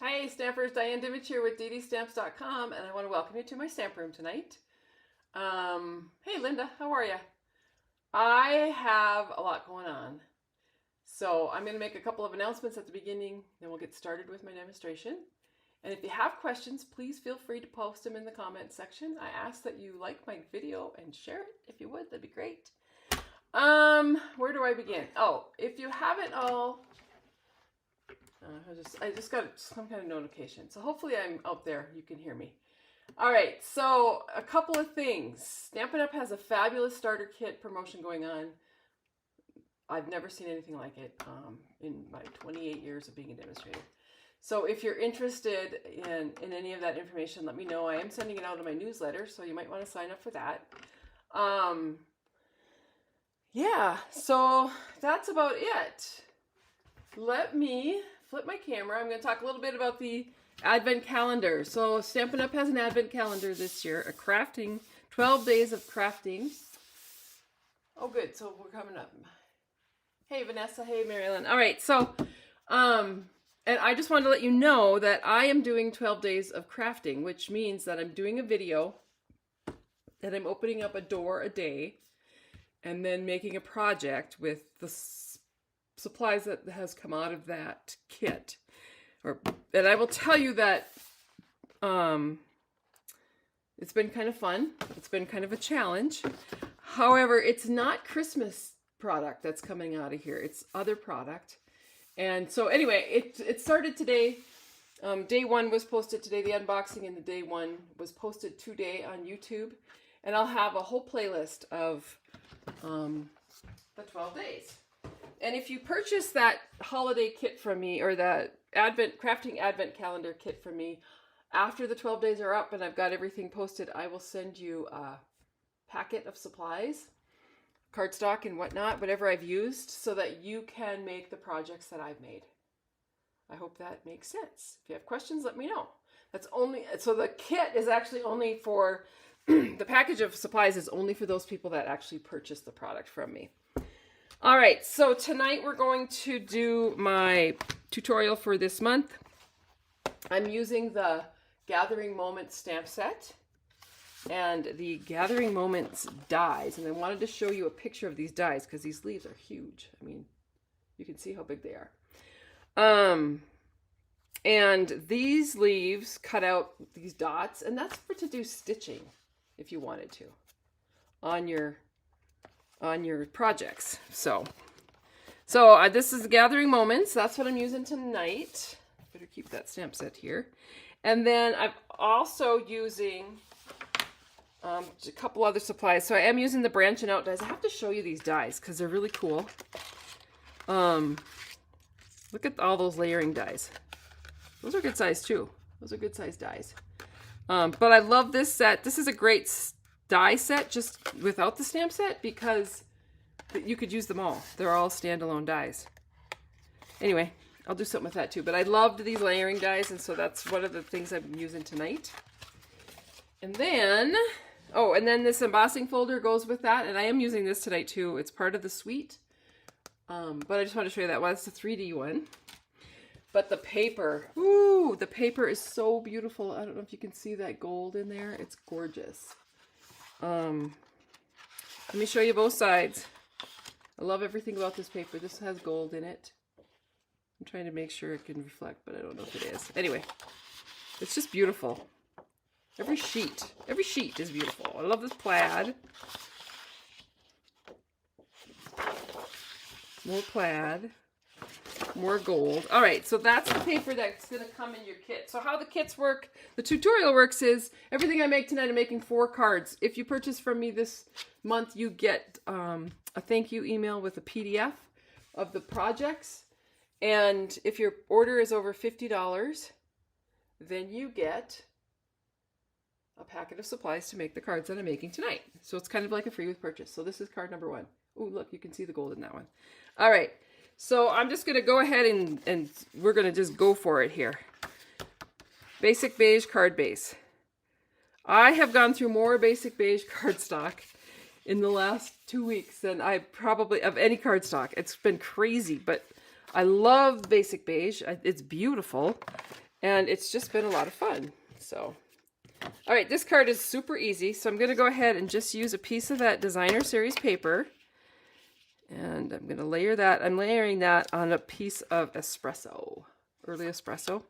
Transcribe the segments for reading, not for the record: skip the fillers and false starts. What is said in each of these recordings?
Hi Stampers, Diane Dimich here with ddStamps.com, and I want to welcome you to my stamp room tonight. Hey Linda, how are you? I have a lot going on, so I'm going to make a couple of announcements at the beginning, then we'll get started with my demonstration. And if you have questions, please feel free to post them in the comment section. I ask that you like my video and share it if you would, that'd be great. Where do I begin? Oh, if you haven't all... I just got some kind of notification. So hopefully I'm out there. You can hear me. All right. So a couple of things. Stampin' Up has a fabulous starter kit promotion going on. I've never seen anything like it in my 28 years of being a demonstrator. So if you're interested in any of that information, let me know. I am sending it out in my newsletter, so you might want to sign up for that. Yeah, so that's about it. Let me flip my camera. I'm going to talk a little bit about the advent calendar. So Stampin' Up has an advent calendar this year, a crafting, 12 days of crafting. Oh good, so we're coming up. Hey Vanessa, hey Marilyn. All right, so and I just wanted to let you know that I am doing 12 days of crafting, which means that I'm doing a video that I'm opening up a door a day and then making a project with the supplies that has come out of that kit. And I will tell you that it's been kind of fun. It's been kind of a challenge. However, it's not Christmas product that's coming out of here. It's other product. And so anyway, it started today. Day one was posted today. The unboxing and the day one was posted today on YouTube. And I'll have a whole playlist of the 12 days. And if you purchase that holiday kit from me, or that crafting advent calendar kit from me, after the 12 days are up and I've got everything posted, I will send you a packet of supplies, cardstock and whatnot, whatever I've used, so that you can make the projects that I've made. I hope that makes sense. If you have questions, let me know. So the kit is actually only for, the package of supplies is only for those people that actually purchase the product from me. All right, so tonight we're going to do my tutorial for this month. I'm using the Gathering Moments stamp set and the Gathering Moments dies. And I wanted to show you a picture of these dies because these leaves are huge. I mean, you can see how big they are. And these leaves cut out these dots, and that's to do stitching if you wanted to on your projects. So this is the Gathering Moments. That's what I'm using tonight. Better keep that stamp set here. And then I'm also using a couple other supplies. So I am using the branching out dies. I have to show you these dies because they're really cool. Look at all those layering dies. Those are good size too. Those are good size dies. But I love this set. This is a great die set just without the stamp set because you could use them all. They're all standalone dies. Anyway, I'll do something with that too. But I loved these layering dies, and so that's one of the things I'm using tonight. And then, and then this embossing folder goes with that, and I am using this tonight too. It's part of the suite. But I just want to show you that one. It's the 3D one. But the paper, ooh, the paper is so beautiful. I don't know if you can see that gold in there. It's gorgeous. Let me show you both sides. I love everything about this paper. This has gold in it. I'm trying to make sure it can reflect, but I don't know if it is. Anyway, it's just beautiful. Every sheet is beautiful. I love this plaid. More plaid. More gold. All right, so that's the paper that's going to come in your kit. So how the kits work, the tutorial works is everything I make tonight, I'm making 4 cards. If you purchase from me this month, you get a thank you email with a PDF of the projects. And if your order is over $50, then you get a packet of supplies to make the cards that I'm making tonight. So it's kind of like a free with purchase. So this is card number 1. Oh, look, you can see the gold in that one. All right. So I'm just going to go ahead and we're going to just go for it here. Basic beige card base. I have gone through more basic beige cardstock in the last 2 weeks than I probably of any cardstock. It's been crazy, but I love basic beige. It's beautiful. And it's just been a lot of fun. So, all right, this card is super easy. So I'm going to go ahead and just use a piece of that designer series paper. And I'm going to layer that. I'm layering that on a piece of espresso, early espresso.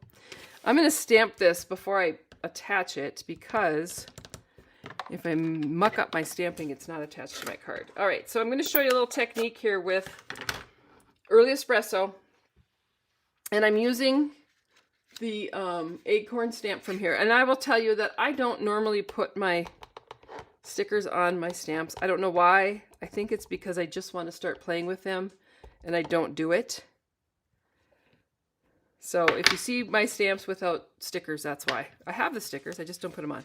I'm going to stamp this before I attach it because if I muck up my stamping, it's not attached to my card. All right, so I'm going to show you a little technique here with early espresso. And I'm using the acorn stamp from here. And I will tell you that I don't normally put my stickers on my stamps. I don't know why. I think it's because I just want to start playing with them and I don't do it. So if you see my stamps without stickers, that's why. I have the stickers, I just don't put them on.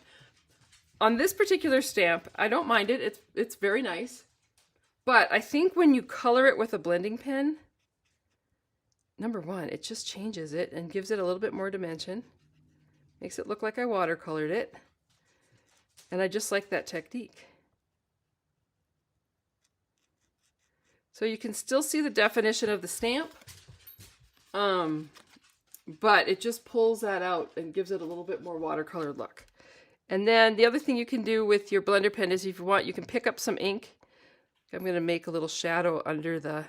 On this particular stamp, I don't mind it. It's very nice. But I think when you color it with a blending pen, number one, it just changes it and gives it a little bit more dimension. Makes it look like I watercolored it. And I just like that technique. So you can still see the definition of the stamp, but it just pulls that out and gives it a little bit more watercolor look. And then the other thing you can do with your blender pen is if you want, you can pick up some ink. I'm going to make a little shadow under the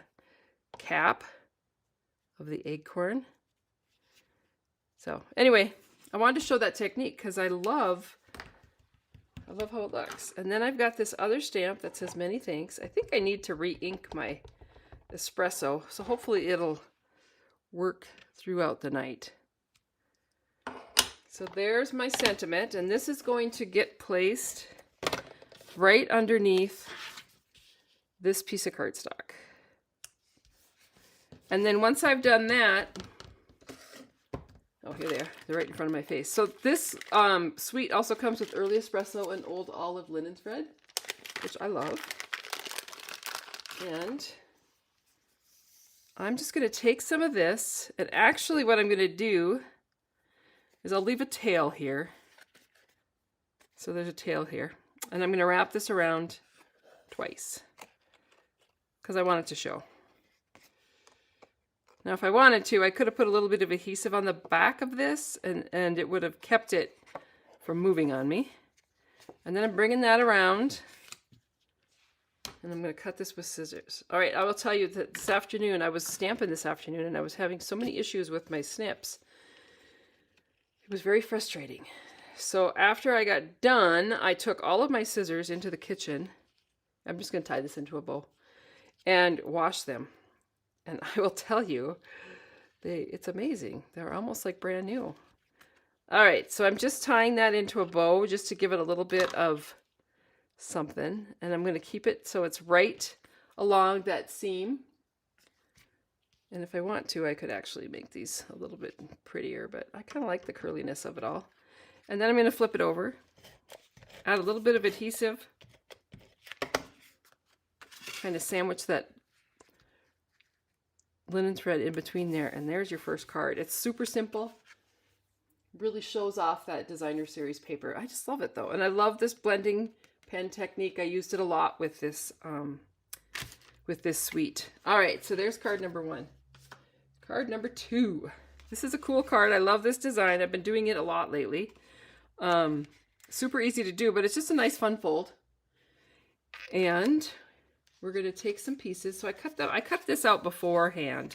cap of the acorn. So anyway, I wanted to show that technique because I love how it looks. And then I've got this other stamp that says many thanks. I think I need to re-ink my espresso, so hopefully it'll work throughout the night. So there's my sentiment, and this is going to get placed right underneath this piece of cardstock. And then once I've done that, oh, here they are. They're right in front of my face. So this suite also comes with early espresso and old olive linen thread, which I love. And I'm just going to take some of this, and actually what I'm going to do is I'll leave a tail here. So there's a tail here. And I'm going to wrap this around twice because I want it to show. Now, if I wanted to, I could have put a little bit of adhesive on the back of this, and it would have kept it from moving on me. And then I'm bringing that around, and I'm going to cut this with scissors. All right, I will tell you that this afternoon, I was stamping this afternoon, and I was having so many issues with my snips. It was very frustrating. So after I got done, I took all of my scissors into the kitchen. I'm just going to tie this into a bow and wash them. And I will tell you, it's amazing. They're almost like brand new. All right, so I'm just tying that into a bow just to give it a little bit of something. And I'm going to keep it so it's right along that seam. And if I want to, I could actually make these a little bit prettier, but I kind of like the curliness of it all. And then I'm going to flip it over, add a little bit of adhesive, kind of sandwich that linen thread in between there, and there's your first card. It's super simple. Really shows off that designer series paper. I just love it though, and I love this blending pen technique. I used it a lot with this suite. All right, so there's card number one. Card number two. This is a cool card. I love this design. I've been doing it a lot lately. Super easy to do, but it's just a nice fun fold. And we're going to take some pieces. So I cut this out beforehand,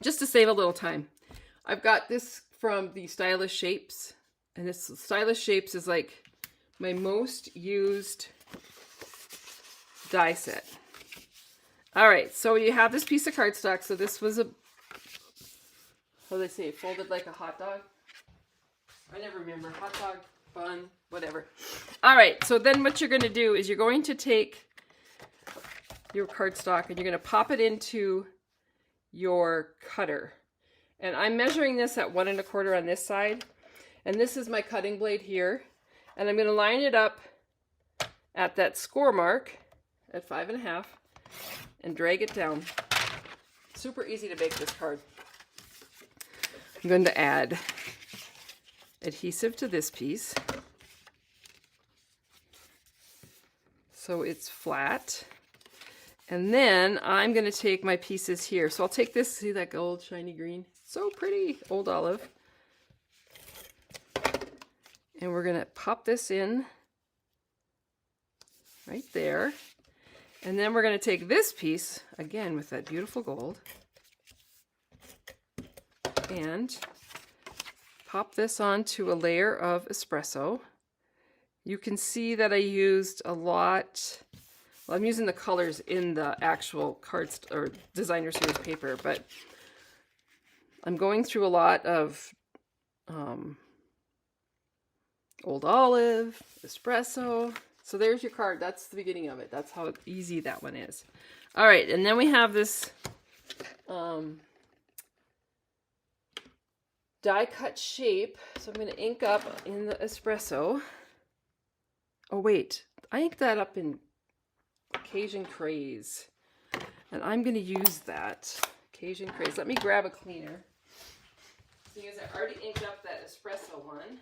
just to save a little time. I've got this from the Stylish Shapes, and this Stylish Shapes is like my most used die set. All right, so you have this piece of cardstock. So this was how do they say, folded like a hot dog? I never remember. Hot dog, bun, whatever. All right, so then what you're going to do is you're going to take your cardstock and you're going to pop it into your cutter. And I'm measuring this at 1 1/4 on this side. And this is my cutting blade here. And I'm going to line it up at that score mark at 5 1/2 and drag it down. Super easy to make this card. I'm going to add adhesive to this piece so it's flat, And then I'm going to take my pieces here. So I'll take this, see that gold shiny green? So pretty, old olive. And we're going to pop this in right there. And then we're going to take this piece, again with that beautiful gold, and pop this onto a layer of espresso. You can see that I used a lot. Well, I'm using the colors in the actual cards or designer series paper, but I'm going through a lot of old olive, espresso. So there's your card. That's the beginning of it. That's how easy that one is. All right, and then we have this die cut shape. So I'm going to ink up in the espresso. Oh wait, I inked that up in Cajun Craze, and I'm going to use that Cajun Craze. Let me grab a cleaner. Seeing as I already inked up that espresso one.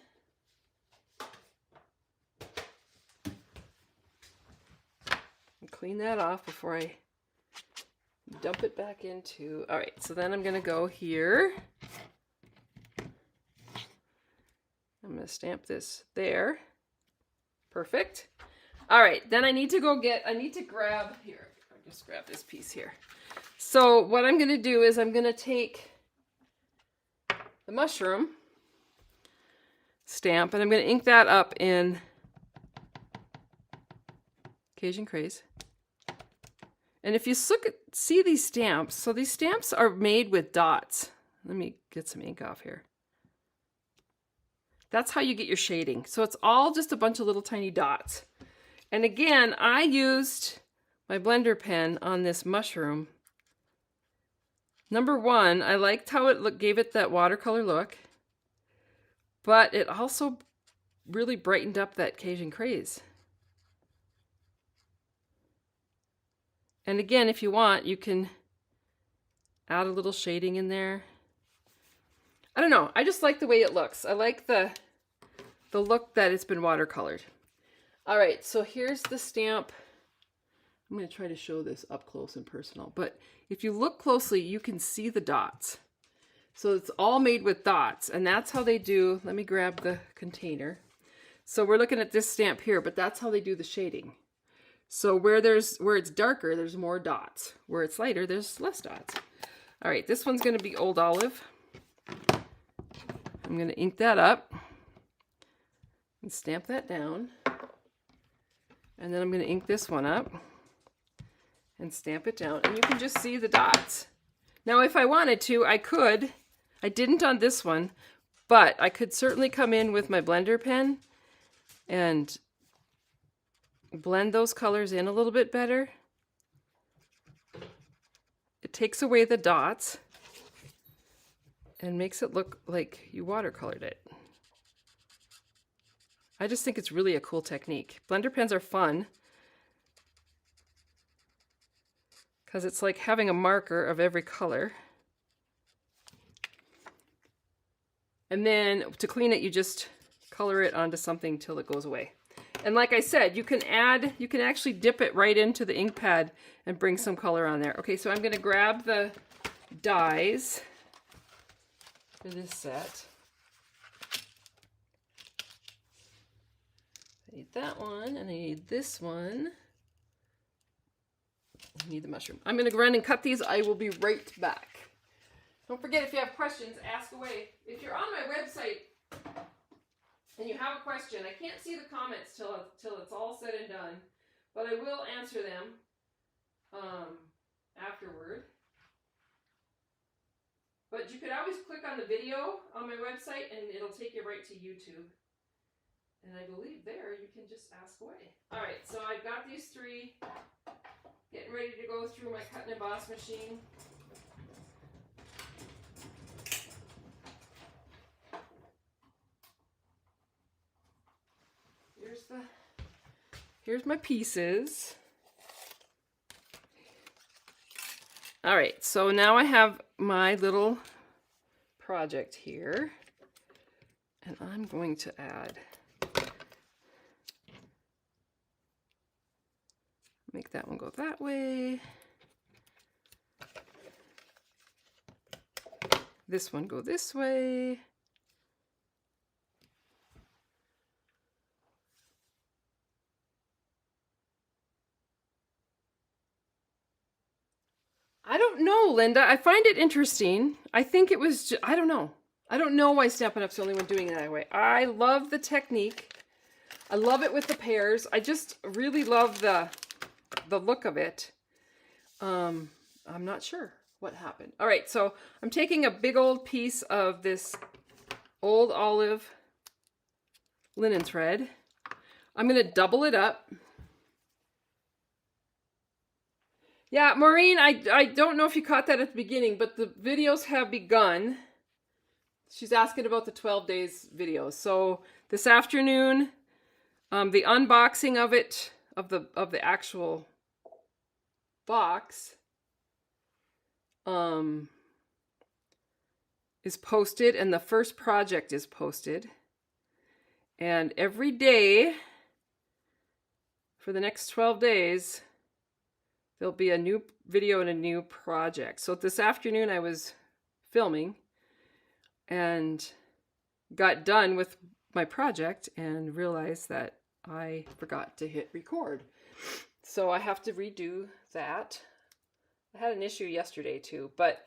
And clean that off before I dump it back into. All right, so then I'm going to go here. I'm going to stamp this there. Perfect. All right, then I need to grab, here, I'll just grab this piece here. So what I'm going to do is I'm going to take the mushroom stamp and I'm going to ink that up in Cajun Craze. And if you see these stamps, so these stamps are made with dots. Let me get some ink off here. That's how you get your shading. So it's all just a bunch of little tiny dots. And again, I used my blender pen on this mushroom. Number one, I liked how it gave it that watercolor look, but it also really brightened up that Cajun Craze. And again, if you want, you can add a little shading in there. I don't know. I just like the way it looks. I like the look that it's been watercolored. All right, so here's the stamp. I'm going to try to show this up close and personal, but if you look closely, you can see the dots. So it's all made with dots, and that's how they do. Let me grab the container. So we're looking at this stamp here, but that's how they do the shading. So where it's darker, there's more dots. Where it's lighter, there's less dots. All right, this one's going to be Old Olive. I'm going to ink that up and stamp that down. And then I'm going to ink this one up and stamp it down. And you can just see the dots. Now, if I wanted to, I could. I didn't on this one, but I could certainly come in with my blender pen and blend those colors in a little bit better. It takes away the dots and makes it look like you watercolored it. I just think it's really a cool technique. Blender pens are fun because it's like having a marker of every color. And then to clean it, you just color it onto something till it goes away. And like I said, you can actually dip it right into the ink pad and bring some color on there. Okay, so I'm going to grab the dies for this set. I need that one, and I need this one. I need the mushroom. I'm going to run and cut these. I will be right back. Don't forget, if you have questions, ask away. If you're on my website and you have a question, I can't see the comments till it's all said and done, but I will answer them afterward. But you could always click on the video on my website and it'll take you right to YouTube. And I believe there you can just ask away. All right, so I've got these three, getting ready to go through my cut and emboss machine. Here's my pieces. All right, so now I have my little project here, and I'm going to add, Make that one go that way. This one go this way. I don't know, Linda. I find it interesting. I think it was, I don't know. I don't know why Stampin' Up's the only one doing it that way. I love the technique. I love it with the pairs. I just really love the look of it. I'm not sure what happened. All right, so I'm taking a big old piece of this old olive linen thread. I'm going to double it up. Yeah, Maureen, I don't know if you caught that at the beginning, but the videos have begun. She's asking about the 12 days videos. So this afternoon, the unboxing of it, of the actual box, is posted, and the first project is posted. And every day for the next 12 days, there'll be a new video and a new project. So this afternoon I was filming and got done with my project and realized that I forgot to hit record. So I have to redo that. I had an issue yesterday too, but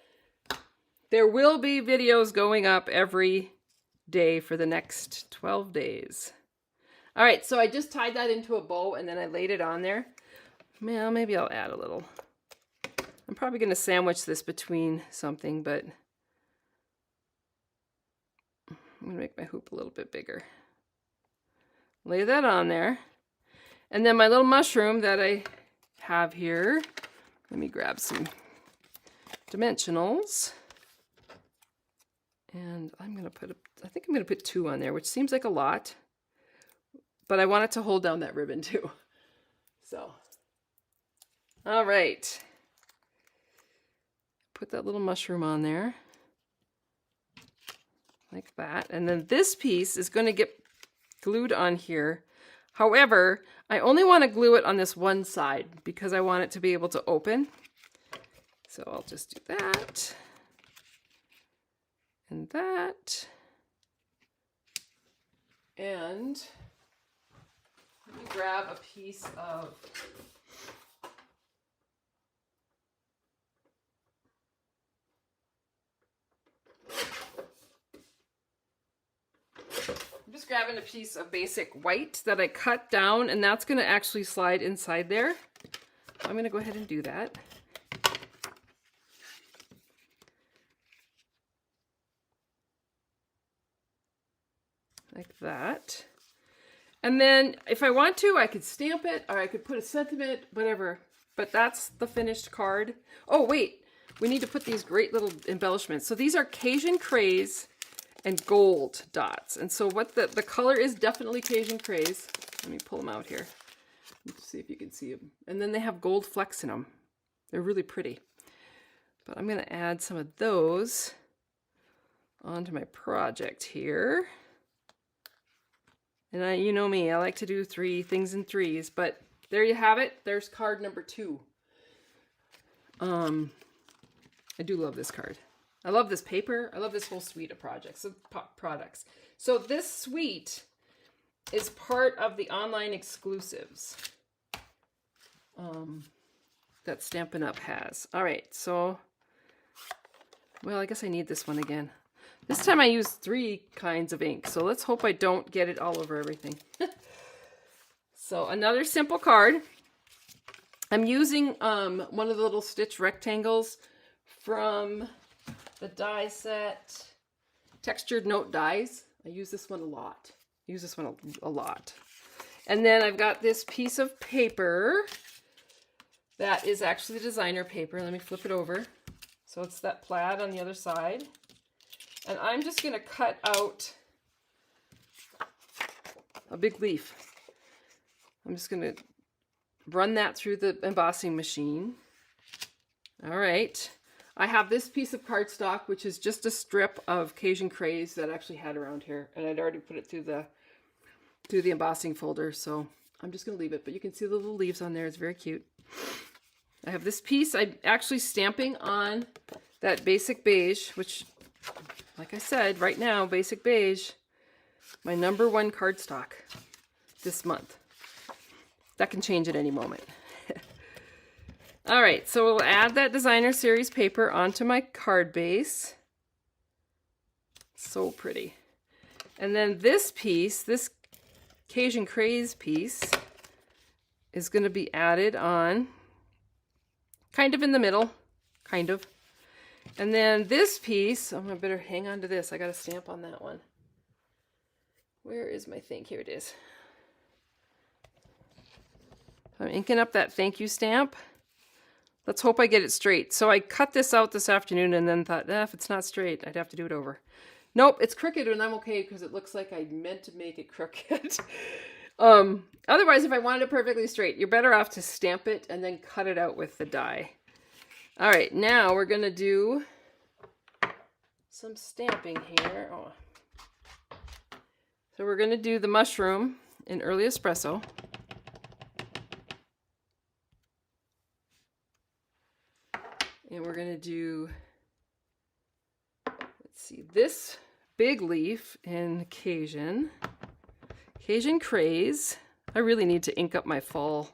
there will be videos going up every day for the next 12 days. All right, so I just tied that into a bow and then I laid it on there. Well, maybe I'll add a little. I'm probably going to sandwich this between something, but I'm going to make my hoop a little bit bigger. Lay that on there. And then my little mushroom that I have here, let me grab some dimensionals. And I'm going to put, I think I'm going to put 2 on there, which seems like a lot. But I want it to hold down that ribbon too. So, all right. Put that little mushroom on there. Like that. And then this piece is going to get glued on here. However, I only want to glue it on this one side because I want it to be able to open. So I'll just do that. And that. And let me grab a piece of I'm just grabbing a piece of basic white that I cut down, and that's going to actually slide inside there. I'm going to go ahead and do that. Like that. And then if I want to, I could stamp it, or I could put a sentiment, whatever. But that's the finished card. Oh, wait. We need to put these great little embellishments. So these are Cajun Craze and gold dots. And so what the color is definitely Cajun Craze. Let me pull them out here. Let's see if you can see them. And then they have gold flecks in them. They're really pretty. But I'm going to add some of those onto my project here. And you know me, I like to do 3 things in 3s, but there you have it. There's card number 2. I do love this card. I love this paper. I love this whole suite of products. So this suite is part of the online exclusives that Stampin' Up has. All right, so, well, I guess I need this one again. This time I used 3 kinds of ink, so let's hope I don't get it all over everything. So another simple card. I'm using one of the little stitch rectangles from the die set Textured Note Dies. I use this one a lot. And then I've got this piece of paper that is actually designer paper. Let me flip it over. So it's that plaid on the other side. And I'm just going to cut out a big leaf. I'm just going to run that through the embossing machine. All right. I have this piece of cardstock, which is just a strip of Cajun Craze that I actually had around here. And I'd already put it through the embossing folder. So I'm just going to leave it, but you can see the little leaves on there. It's very cute. I have this piece. I'm actually stamping on that basic beige, which, like I said, right now, basic beige, my #1 cardstock this month. That can change at any moment. All right, so we'll add that designer series paper onto my card base. So pretty. And then this piece, this Cajun Craze piece, is going to be added on kind of in the middle, kind of. And then this piece, I better hang on to this. I got a stamp on that one. Where is my thing? Here it is. I'm inking up that thank you stamp. Let's hope I get it straight. So I cut this out this afternoon and then thought, if it's not straight, I'd have to do it over. Nope, it's crooked and I'm okay because it looks like I meant to make it crooked. Otherwise, if I wanted it perfectly straight, you're better off to stamp it and then cut it out with the die. All right, now we're going to do some stamping here. Oh. So we're going to do the mushroom in early espresso. And we're going to do, let's see, this big leaf in Cajun Craze. I really need to ink up my fall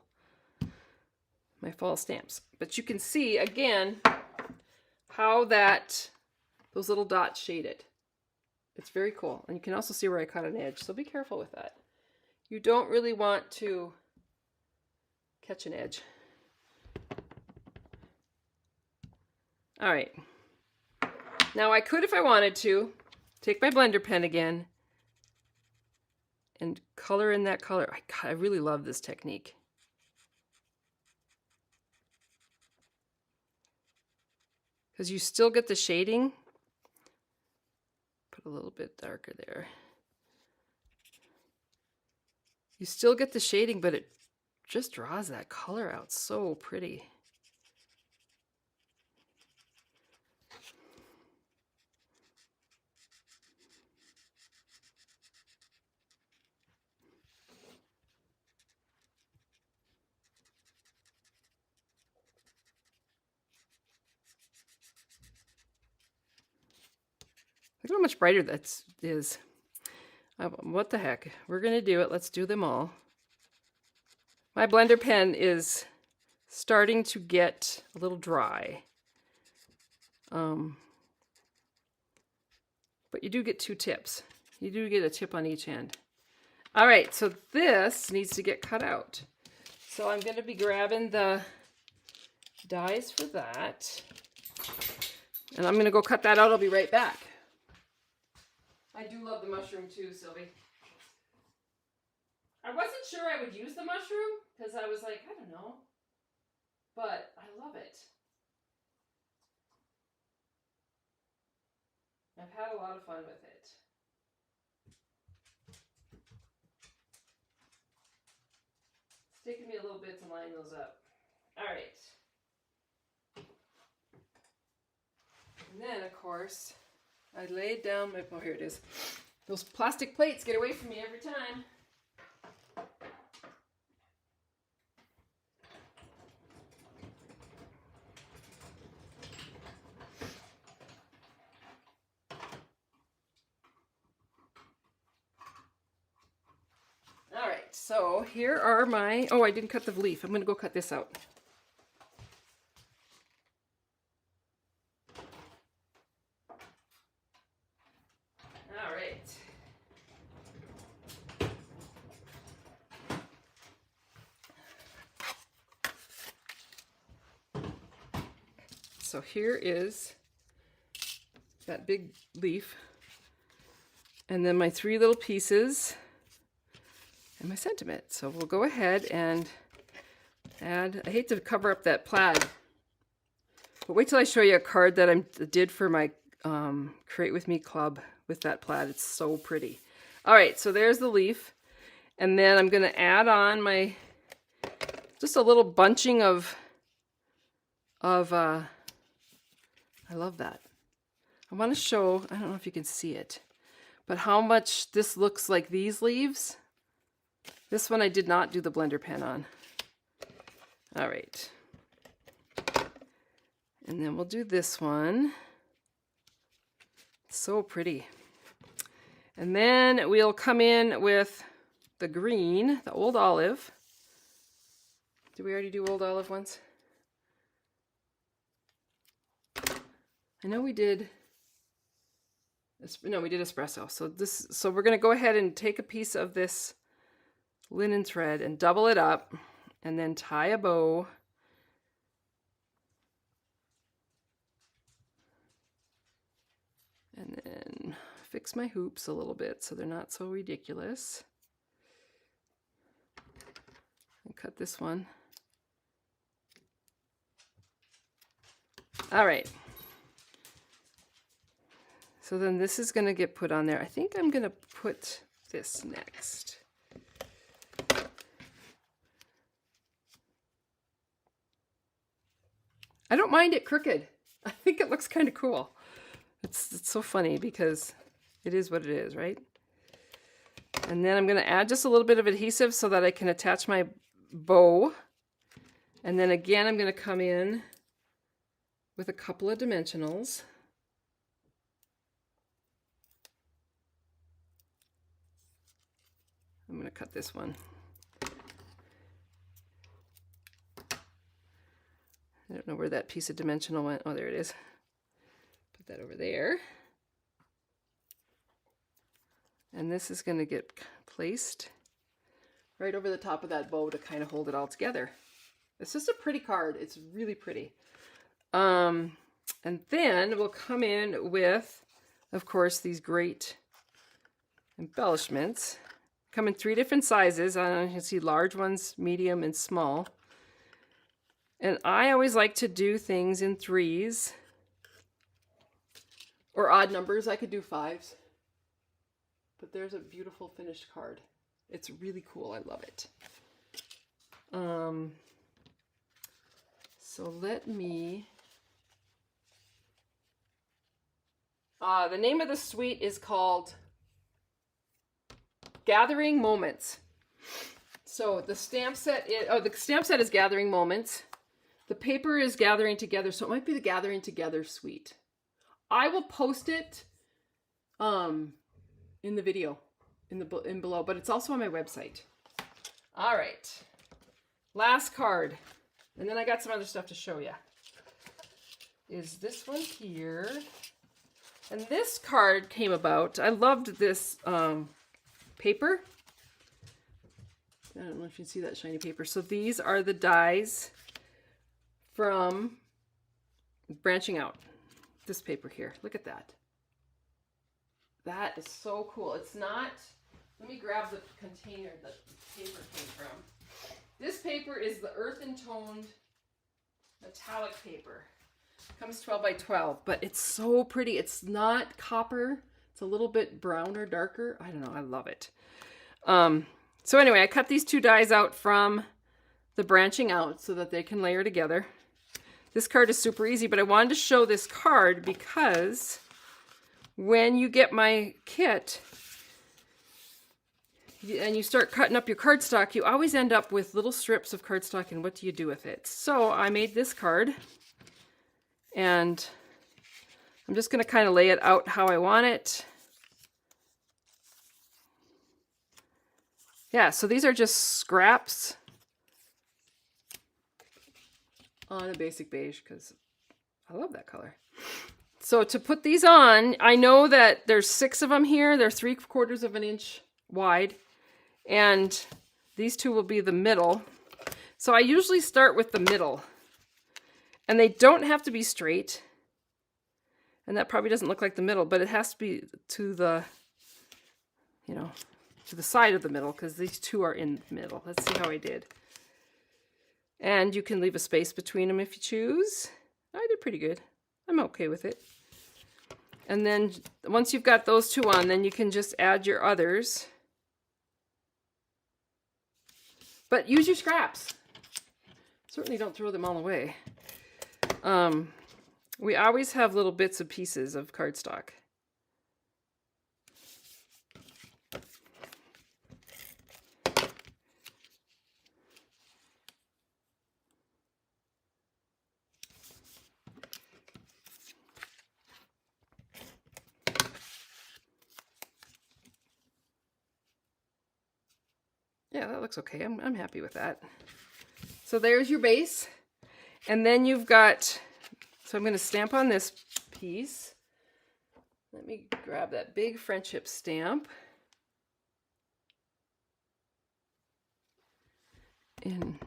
stamps. But you can see, again, how those little dots shaded. It's very cool. And you can also see where I cut an edge, so be careful with that. You don't really want to catch an edge. All right. Now I could, if I wanted to, take my blender pen again and color in that color. I really love this technique. Because you still get the shading. Put a little bit darker there. You still get the shading, but it just draws that color out so pretty. Look how much brighter that is. What the heck? We're going to do it. Let's do them all. My blender pen is starting to get a little dry. But you do get 2 tips. You do get a tip on each end. All right, so this needs to get cut out. So I'm going to be grabbing the dies for that. And I'm going to go cut that out. I'll be right back. I do love the mushroom too, Sylvie. I wasn't sure I would use the mushroom because I was like, I don't know. But I love it. I've had a lot of fun with it. It's taken me a little bit to line those up. All right. And then, of course, I laid down my, oh, here it is. Those plastic plates get away from me every time. All right, so here are my, oh, I didn't cut the leaf. I'm going to go cut this out. So here is that big leaf, and then my 3 little pieces, and my sentiment. So we'll go ahead and add, I hate to cover up that plaid, but wait till I show you a card that I did for my Create With Me club with that plaid. It's so pretty. All right, so there's the leaf, and then I'm going to add on my, just a little bunching of I love that. I want to show, I don't know if you can see it, but how much this looks like these leaves. This one I did not do the blender pen on. All right. And then we'll do this one. So pretty. And then we'll come in with the green, the old olive. Did we already do old olive once? I know we did. No, we did espresso. So we're going to go ahead and take a piece of this linen thread and double it up and then tie a bow. And then fix my hoops a little bit so they're not so ridiculous. And cut this one. All right. So then this is going to get put on there. I think I'm going to put this next. I don't mind it crooked. I think it looks kind of cool. It's so funny because it is what it is, right? And then I'm going to add just a little bit of adhesive so that I can attach my bow. And then again, I'm going to come in with a couple of dimensionals. I'm going to cut this one. I don't know where that piece of dimensional went. Oh, there it is. Put that over there. And this is going to get placed right over the top of that bow to kind of hold it all together. It's just a pretty card. It's really pretty. And then we'll come in with, of course, these great embellishments. Come in 3 different sizes. You can see large ones, medium, and small. And I always like to do things in 3s. Or odd numbers. I could do 5s. But there's a beautiful finished card. It's really cool. I love it. So let me... the name of the suite is called Gathering Moments. So the stamp set is Gathering Moments. The paper is Gathering Together, so it might be the Gathering Together suite. I will post it in the video in below, but it's also on my website. All right. Last card. And then I got some other stuff to show you. Is this one here. And this card came about. I loved this paper. I don't know if you can see that shiny paper. So these are the dies from Branching Out. This paper here. Look at that. That is so cool. It's not... Let me grab the container that the paper came from. This paper is the earthen toned metallic paper. Comes 12 by 12, but it's so pretty. It's not copper. It's a little bit browner, darker. I don't know. I love it. So anyway, I cut these 2 dies out from the Branching Out so that they can layer together. This card is super easy, but I wanted to show this card because when you get my kit and you start cutting up your cardstock, you always end up with little strips of cardstock, and what do you do with it? So I made this card, and I'm just going to kind of lay it out how I want it. Yeah, so these are just scraps on a basic beige because I love that color. So to put these on, I know that there's 6 of them here. They're 3/4 of an inch wide, and these 2 will be the middle. So I usually start with the middle, and they don't have to be straight. And that probably doesn't look like the middle, but it has to be to the, to the side of the middle, because these 2 are in the middle. Let's see how I did. And you can leave a space between them if you choose. I did pretty good. I'm okay with it. And then once you've got those 2 on, then you can just add your others. But use your scraps. Certainly don't throw them all away. We always have little bits and pieces of cardstock. Yeah, that looks okay. I'm happy with that. So there's your base. And then you've got, so I'm going to stamp on this piece. Let me grab that big friendship stamp. And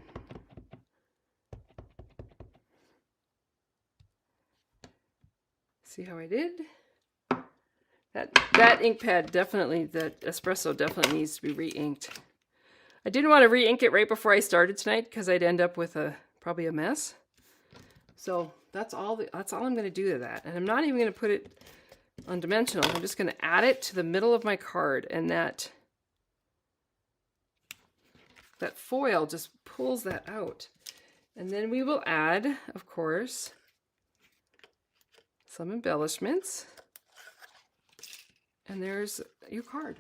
see how I did? That ink pad definitely, that espresso definitely needs to be re-inked. I didn't want to re-ink it right before I started tonight because I'd end up with probably a mess. So that's all I'm going to do to that. And I'm not even going to put it on dimensional. I'm just going to add it to the middle of my card, and that foil just pulls that out. And then we will add, of course, some embellishments. And there's your card.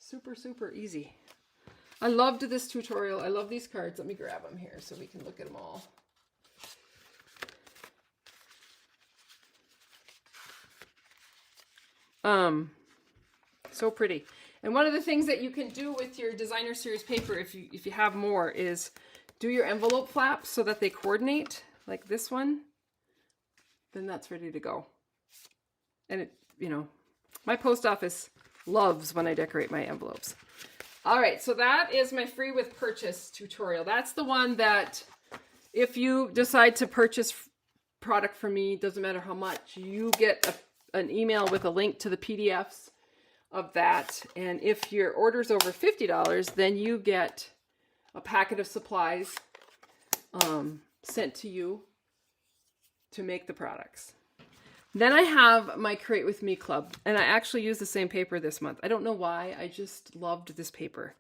Super, super easy. I loved this tutorial. I love these cards. Let me grab them here so we can look at them all. So pretty. And one of the things that you can do with your designer series paper, if you have more, is do your envelope flaps so that they coordinate, like this one. Then that's ready to go. And it, you know, my post office loves when I decorate my envelopes. All right, so that is my free with purchase tutorial. That's the one that if you decide to purchase product from me, doesn't matter how much, you get an email with a link to the PDFs of that. And if your order's over $50, then you get a packet of supplies sent to you to make the products. Then I have my Create With Me Club, and I actually use the same paper this month. I don't know why, I just loved this paper.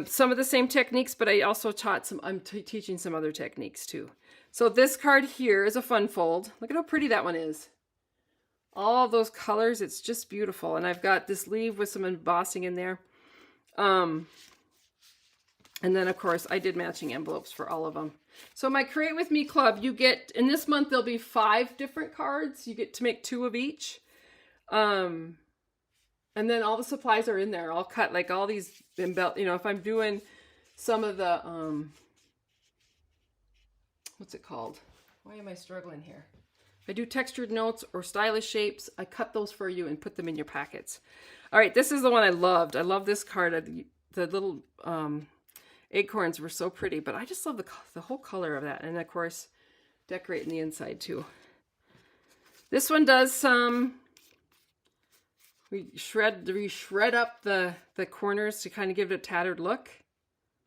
Some of the same techniques, but I also taught I'm teaching some other techniques too. So this card here is a fun fold. Look at how pretty that one is. All those colors, it's just beautiful. And I've got this leaf with some embossing in there. And then of course I did matching envelopes for all of them. So my Create With Me Club, you get, in this month there'll be 5 different cards. You get to make 2 of each. And then all the supplies are in there. I'll cut like all these, you know, if I'm doing some of the, what's it called? Why am I struggling here? If I do textured notes or stylish shapes, I cut those for you and put them in your packets. All right, this is the one I loved. I love this card. The little acorns were so pretty, but I just love the whole color of that. And of course, decorating the inside too. This one does some, we shred up the corners to kind of give it a tattered look.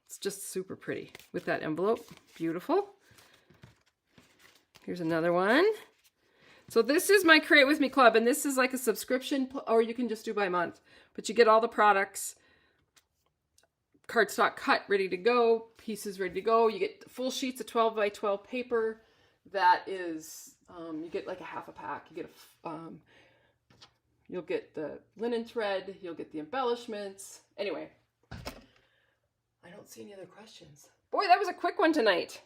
It's just super pretty with that envelope. Beautiful. Here's another one. So this is my Create With Me Club, and this is like a subscription, or you can just do by month. But you get all the products, cardstock cut, ready to go, pieces ready to go. You get full sheets of 12 by 12 paper. That is, you get like a half a pack. You get you'll get the linen thread. You'll get the embellishments. Anyway, I don't see any other questions. Boy, that was a quick one tonight.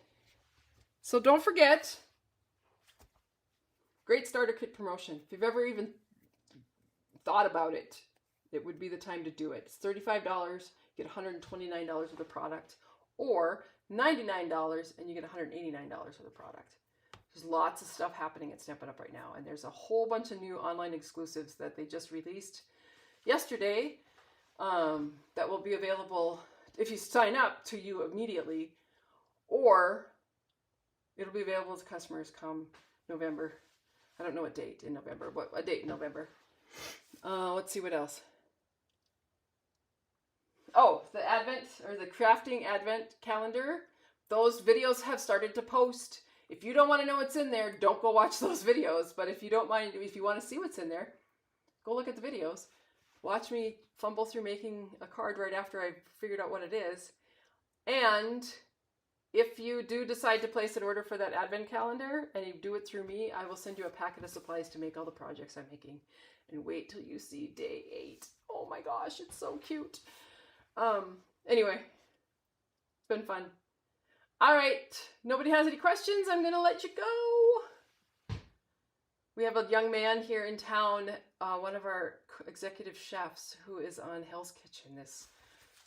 So don't forget, great starter kit promotion. If you've ever even thought about it, it would be the time to do it. It's $35. You get $129 worth of product, or $99 and you get $189 worth of product. There's lots of stuff happening at Stampin' Up right now, and there's a whole bunch of new online exclusives that they just released yesterday that will be available if you sign up to you immediately, or it'll be available to customers come November. I don't know what date in November, but a date in November. Let's see what else. Oh, the Advent, or the Crafting Advent Calendar. Those videos have started to post. If you don't want to know what's in there, don't go watch those videos. But if you don't mind, if you want to see what's in there, go look at the videos. Watch me fumble through making a card right after I figured out what it is. And if you do decide to place an order for that Advent calendar and you do it through me, I will send you a packet of supplies to make all the projects I'm making. And wait till you see day 8. Oh my gosh, it's so cute. Anyway, it's been fun. All right, nobody has any questions. I'm gonna let you go. We have a young man here in town, one of our executive chefs, who is on Hell's Kitchen this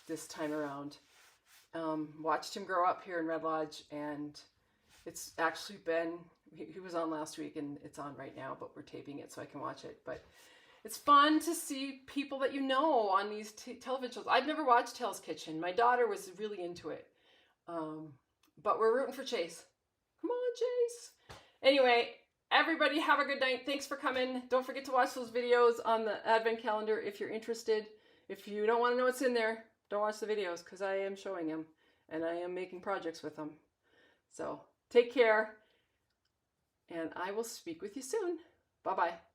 this time around. Watched him grow up here in Red Lodge, and it's actually been, he was on last week and it's on right now, but we're taping it so I can watch it. But it's fun to see people that you know on these television shows. I've never watched Hell's Kitchen. My daughter was really into it. But we're rooting for Chase. Come on, Chase. Anyway, everybody have a good night. Thanks for coming. Don't forget to watch those videos on the Advent calendar if you're interested. If you don't want to know what's in there, don't watch the videos because I am showing them and I am making projects with them. So take care and I will speak with you soon. Bye-bye.